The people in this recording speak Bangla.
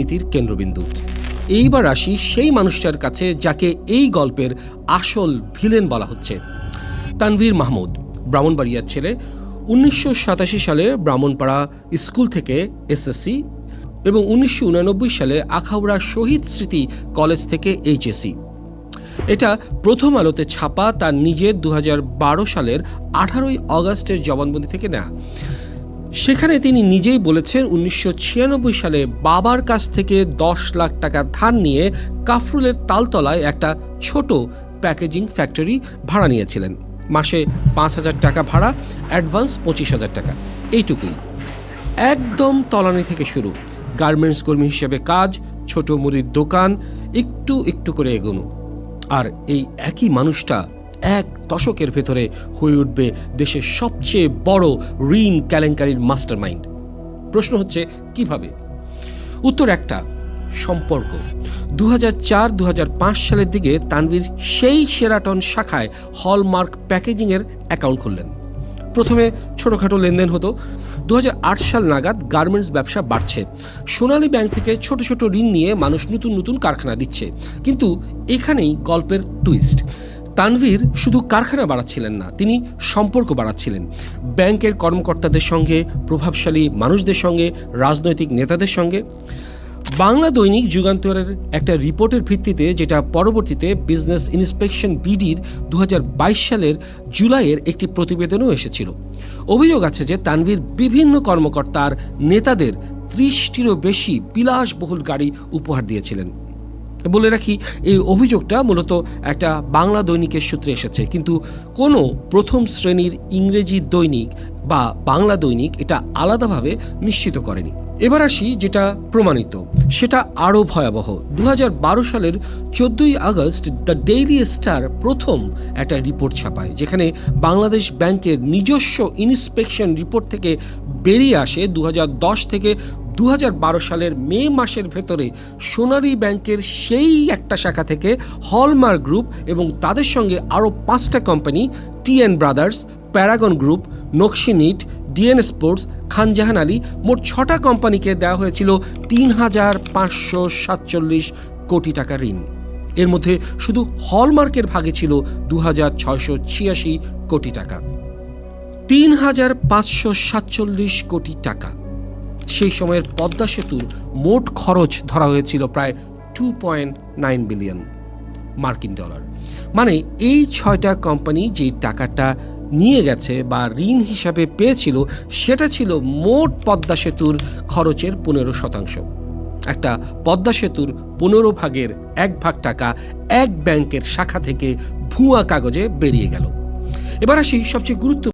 নীতির কেন্দ্রবিন্দু। এইবার আসি সেই মানুষটার কাছে যাকে এই গল্পের আসল ভিলেন বলা হচ্ছে। তানভীর মাহমুদ ব্রাহ্মণবাড়িয়ার ছেলে। 1987 সালে ব্রাহ্মণপাড়া স্কুল থেকে এসএসসি এবং 1989 সালে আখাউড়া শহীদ স্মৃতি কলেজ থেকে এইচএসসি। এটা প্রথম আলোতে ছাপা তার নিজের 2012 সালের 18 আগস্টের জবানবন্দি থেকে নেওয়া। সেখানে তিনি নিজেই বলেছেন 1996 সালে বাবার কাছ থেকে 10 লাখ টাকা ধার নিয়ে কাফরুলের তালতলায় একটা ছোট প্যাকেজিং ফ্যাক্টরি ভাড়া নিয়েছিলেন। মাসে 5,000 টাকা ভাড়া, অ্যাডভান্স 25,000 টাকা, এইটুকুই। একদম তলানি থেকে শুরু, গার্মেন্টস কর্মী হিসেবে কাজ, ছোট মুদির দোকান, একটু একটু করে এগোনো। আর এই একই মানুষটা এক দশকের ভেতরে হয়ে উঠবে দেশের সবচেয়ে বড় ঋণ কেলেঙ্কারির মাস্টারমাইন্ড। প্রশ্ন হচ্ছে কিভাবে? উত্তর একটা, সম্পর্ক। 2004-2005 সালের দিকে তানভীর সেই শেরাটন শাখায় হলমার্ক প্যাকেজিংয়ের অ্যাকাউন্ট খুললেন। প্রথমে ছোটোখাটো লেনদেন হতো। 2008 সাল নাগাদ গার্মেন্টস ব্যবসা বাড়ছে। সোনালী ব্যাংক থেকে ছোট ছোট ঋণ নিয়ে মানুষ নতুন নতুন কারখানা দিচ্ছে। কিন্তু এখানেই গল্পের টুইস্ট। তানভীর শুধু কারখানা বাড়াচ্ছিলেন না, তিনি সম্পর্ক বাড়াচ্ছিলেন ব্যাংকের কর্মকর্তাদের সঙ্গে, প্রভাবশালী মানুষদের সঙ্গে, রাজনৈতিক নেতাদের সঙ্গে। বাংলা দৈনিক যুগান্তরের একটা রিপোর্টের ভিত্তিতে, যেটা পরবর্তীতে বিজনেস ইন্সপেকশন বিডির 2022 সালের জুলাইয়ের একটি প্রতিবেদনও এসেছিল, অভিযোগ আছে যে তানভীর বিভিন্ন কর্মকর্তার নেতাদের 30টিরও বেশি বিলাসবহুল গাড়ি উপহার দিয়েছিলেন। বলে রাখি, এই অভিযোগটা মূলত একটা বাংলা দৈনিকের সূত্রে এসেছে, কিন্তু কোনো প্রথম শ্রেণীর ইংরেজি দৈনিক বা বাংলা দৈনিক এটা আলাদাভাবে নিশ্চিত করেনি। এবার আসি যেটা প্রমাণিত, সেটা আরও ভয়াবহ। 2012 সালের 14 আগস্ট দ্য ডেইলি স্টার প্রথম একটা রিপোর্ট ছাপায়, যেখানে বাংলাদেশ ব্যাংকের নিজস্ব ইন্সপেকশন রিপোর্ট থেকে বেরিয়ে আসে 2010 থেকে 2012 সালের মে মাসের ভেতরে সোনালী ব্যাংকের সেই একটা শাখা থেকে হলমার্ক গ্রুপ এবং তাদের সঙ্গে আরও 5টা company, TN brothers, paragon group, Nakshiknit, DN sports, Khanjahan Ali, মোট 6টা কোম্পানিকে দেওয়া হয়েছিল 3,547 কোটি টাকা ঋণ। এর মধ্যে শুধু হলমার্কের ভাগে ছিল 2,686 কোটি টাকা। 3,547 কোটি টাকা। সেই সময়ের পদ্মা সেতুর মোট খরচ ধরা হয়েছিল প্রায় 2.9 বিলিয়ন মার্কিন ডলার। মানে এই 6টা কোম্পানি যে টাকাটা নিয়ে গেছে বা ঋণ হিসাবে পেয়েছিল, সেটা ছিল মোট পদ্মা সেতুর খরচের 15%। একটা পদ্মা সেতুর 15 ভাগের 1 ভাগ টাকা এক ব্যাংকের শাখা থেকে ভুয়া কাগজে বেরিয়ে গেল। এবার আসি সবচেয়ে গুরুত্ব